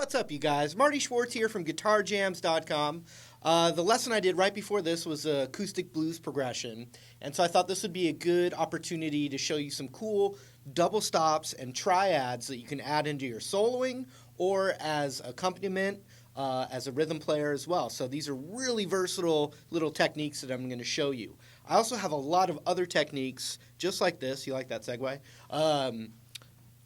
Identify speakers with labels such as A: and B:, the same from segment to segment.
A: What's up, you guys? Marty Schwartz here from GuitarJams.com. The lesson I did right before this was Acoustic Blues Progression, and so I thought this would be a good opportunity to show you some cool double stops and triads that you can add into your soloing or as accompaniment as a rhythm player as well. So these are really versatile little techniques that I'm going to show you. I also have a lot of other techniques just like this. You like that segue?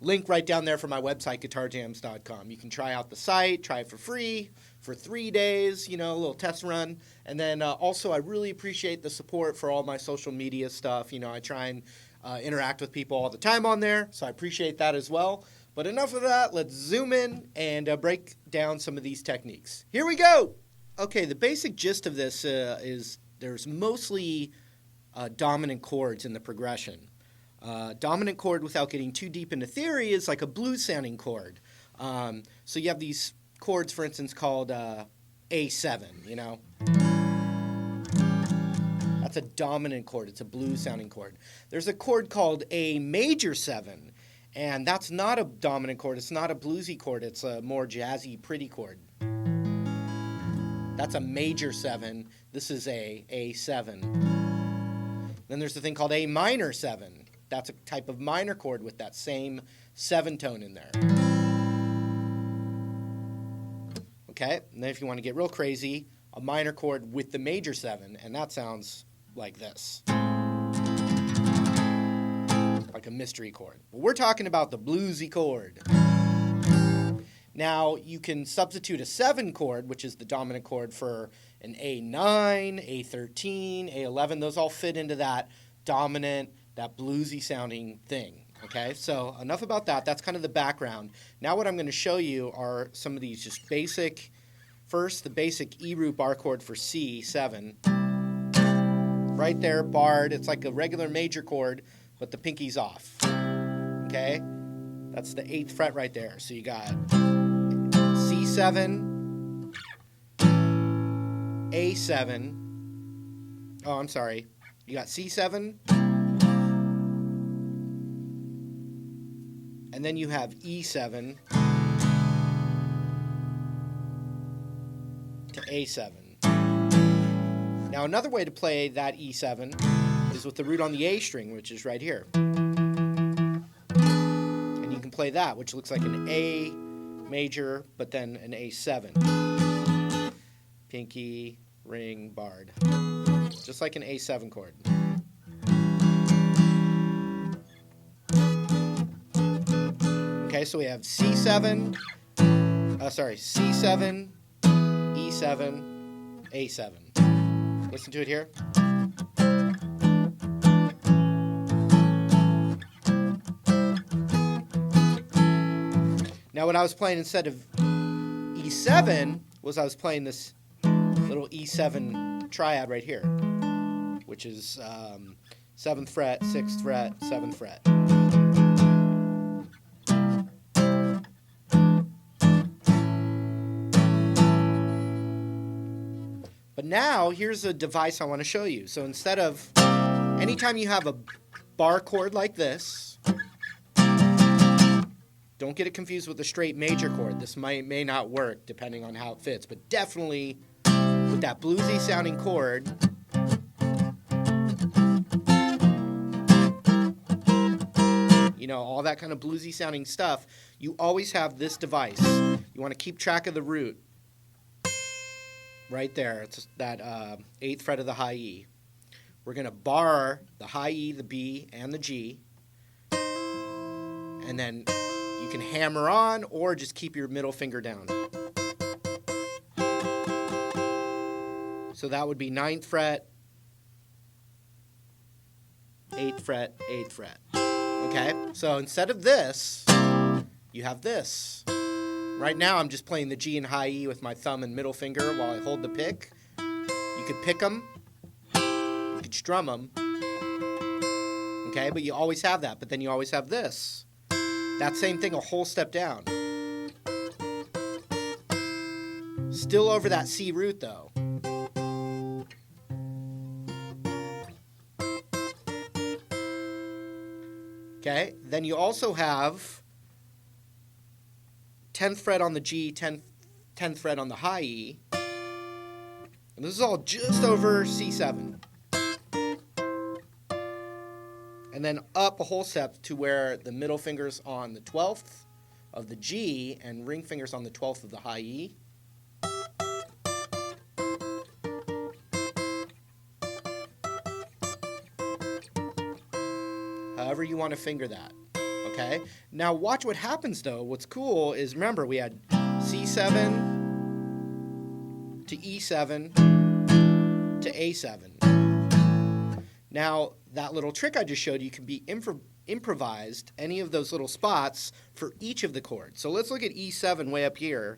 A: Link right down there for my website, GuitarJams.com. You can try out the site, try it for free for 3 days, a little test run. And then also I really appreciate the support for all my social media stuff. I try and interact with people all the time on there, so I appreciate that as well. But enough of that. Let's zoom in and break down some of these techniques. Here we go! Okay, the basic gist of this is there's mostly dominant chords in the progression. Dominant chord, without getting too deep into theory, is like a blues-sounding chord. So you have these chords, for instance, called A7, That's a dominant chord. It's a blues-sounding chord. There's a chord called A major 7, and that's not a dominant chord. It's not a bluesy chord. It's a more jazzy, pretty chord. That's a major 7. This is a A7. Then there's the thing called A minor 7. That's a type of minor chord with that same 7 tone in there. Okay, and then if you want to get real crazy, a minor chord with the major 7, and that sounds like this. Like a mystery chord. But we're talking about the bluesy chord. Now, you can substitute a 7 chord, which is the dominant chord, for an A9, A13, A11. Those all fit into that dominant, that bluesy sounding thing. Okay, so enough about that. That's kind of the background. Now what I'm going to show you are some of these just basic, first the basic E root bar chord for C7. Right there, barred. It's like a regular major chord, but the pinky's off. Okay, that's the 8th fret right there. So you got C7, A7. Oh, I'm sorry. You got C7. And then you have E7 to A7. Now another way to play that E7 is with the root on the A string, which is right here. And you can play that, which looks like an A major, but then an A7. Pinky, ring, barred. Just like an A7 chord. Okay, so we have C7, C7, E7, A7. Listen to it here. Now what I was playing instead of E7 was I was playing this little E7 triad right here, which is 7th fret, 6th fret, 7th fret. But now, here's a device I want to show you. So instead of, anytime you have a bar chord like this, don't get it confused with a straight major chord. This may not work depending on how it fits, but definitely with that bluesy sounding chord, all that kind of bluesy sounding stuff, you always have this device. You want to keep track of the root. Right there, it's that 8th fret of the high E. We're going to bar the high E, the B, and the G. And then you can hammer on or just keep your middle finger down. So that would be 9th fret, 8th fret, 8th fret. Okay, so instead of this, you have this. Right now, I'm just playing the G and high E with my thumb and middle finger while I hold the pick. You could pick them. You could strum them. Okay, but you always have that. But then you always have this. That same thing a whole step down. Still over that C root, though. Okay, then you also have 10th fret on the G, 10th fret on the high E. And this is all just over C7. And then up a whole step to where the middle finger's on the 12th of the G and ring finger's on the 12th of the high E. However you want to finger that. Okay? Now watch what happens though. What's cool is, remember, we had C7 to E7 to A7. Now, that little trick I just showed you can be improvised, any of those little spots, for each of the chords. So let's look at E7 way up here.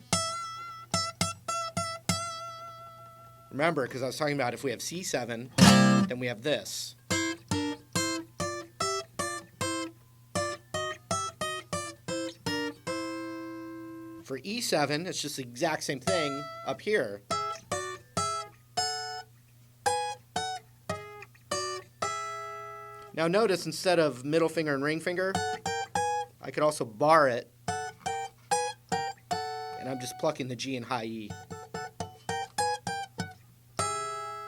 A: Remember, because I was talking about if we have C7, then we have this. For E7, it's just the exact same thing up here. Now notice, instead of middle finger and ring finger, I could also bar it, and I'm just plucking the G and high E.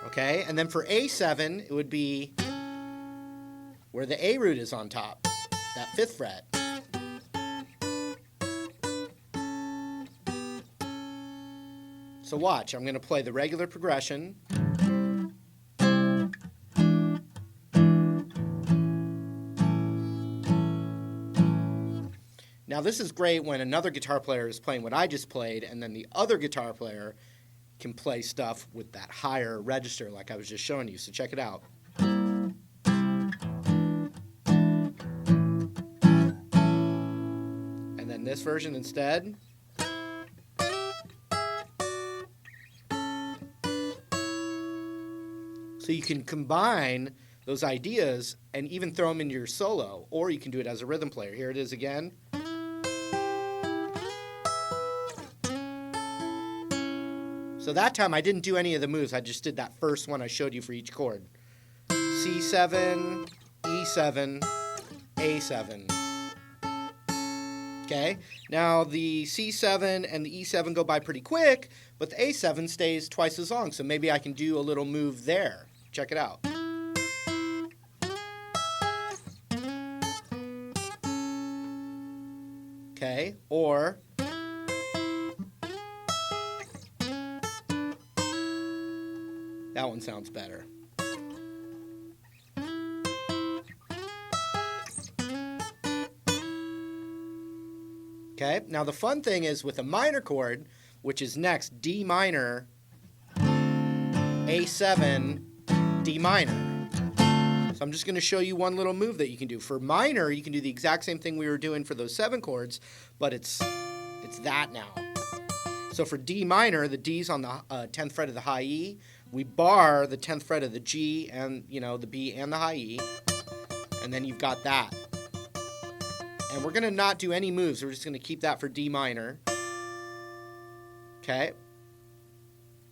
A: Okay, and then for A7, it would be where the A root is on top, that 5th fret. So watch, I'm going to play the regular progression. Now this is great when another guitar player is playing what I just played, and then the other guitar player can play stuff with that higher register like I was just showing you. So check it out. And then this version instead. So you can combine those ideas and even throw them into your solo, or you can do it as a rhythm player. Here it is again. So that time I didn't do any of the moves, I just did that first one I showed you for each chord. C7, E7, A7. Okay, now the C7 and the E7 go by pretty quick, but the A7 stays twice as long, so maybe I can do a little move there. Check it out. Okay, or that one sounds better. Okay, now the fun thing is with a minor chord, which is next, D minor, A7, D minor. So I'm just going to show you one little move that you can do. For minor, you can do the exact same thing we were doing for those 7 chords, but it's that now. So for D minor, the D's on the 10th fret of the high E. We bar the 10th fret of the G and, the B and the high E. And then you've got that. And we're going to not do any moves. We're just going to keep that for D minor. Okay.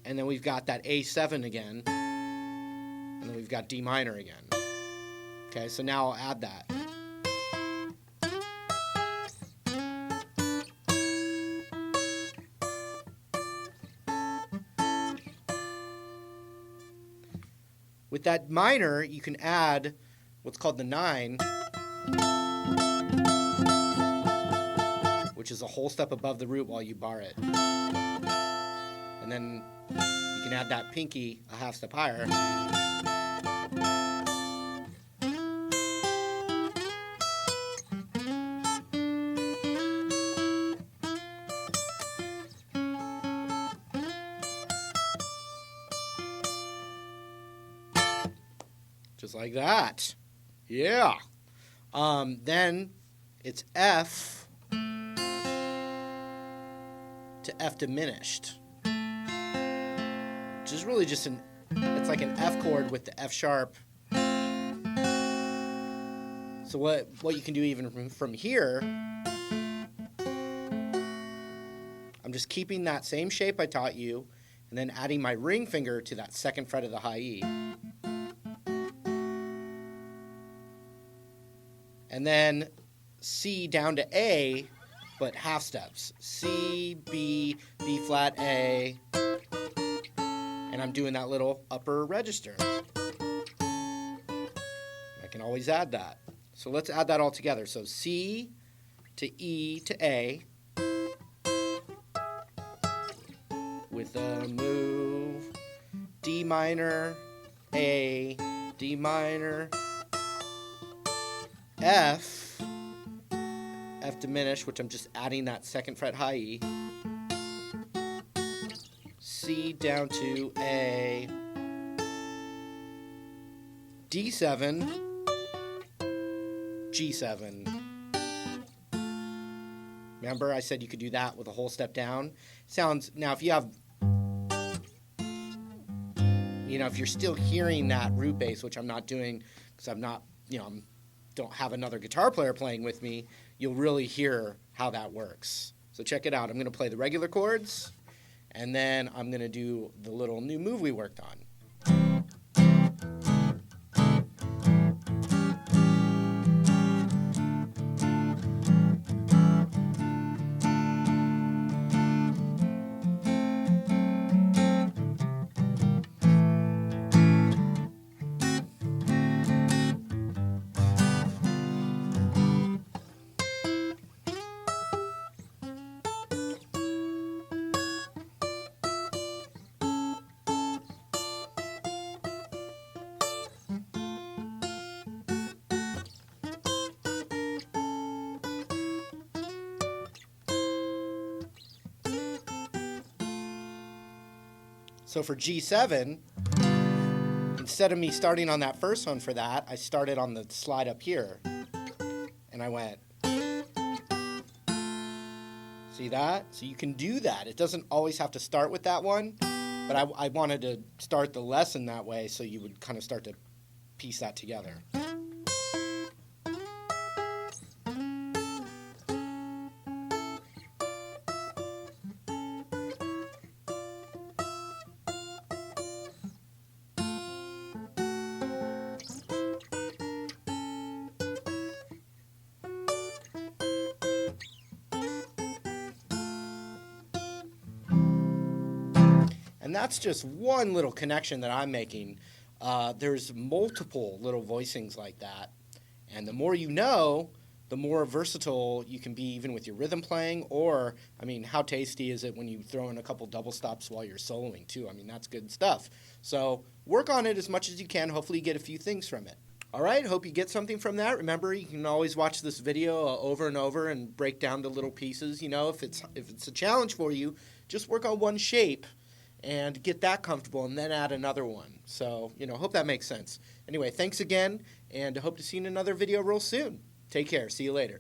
A: And then we've got that A7 again. And then we've got D minor again. Okay, so now I'll add that. With that minor, you can add what's called the 9, which is a whole step above the root while you bar it. And then you can add that pinky a half step higher. Just like that. Yeah. Then it's F to F diminished, which is really just it's like an F chord with the F sharp. So what you can do even from here, I'm just keeping that same shape I taught you, and then adding my ring finger to that 2nd fret of the high E. And then C down to A but half steps. C, B, B flat, A, and I'm doing that little upper register. I can always add that. So let's add that all together. So C to E to A with a move, D minor, A, D minor, F, F diminished, which I'm just adding that second fret high E, C down to A, D7, G7. Remember I said you could do that with a whole step down? Sounds, now if you have, if you're still hearing that root bass, which I'm not doing because I'm not, don't have another guitar player playing with me, you'll really hear how that works. So check it out. I'm going to play the regular chords, and then I'm going to do the little new move we worked on. So for G7, instead of me starting on that first one for that, I started on the slide up here. And I went. See that? So you can do that. It doesn't always have to start with that one, but I wanted to start the lesson that way so you would kind of start to piece that together. And that's just one little connection that I'm making. There's multiple little voicings like that. And the more you know, the more versatile you can be even with your rhythm playing. Or, how tasty is it when you throw in a couple double stops while you're soloing too? That's good stuff. So work on it as much as you can. Hopefully you get a few things from it. All right, hope you get something from that. Remember, you can always watch this video over and over and break down the little pieces. If it's a challenge for you, just work on one shape and get that comfortable, and then add another one. So, hope that makes sense. Anyway, thanks again, and hope to see you in another video real soon. Take care. See you later.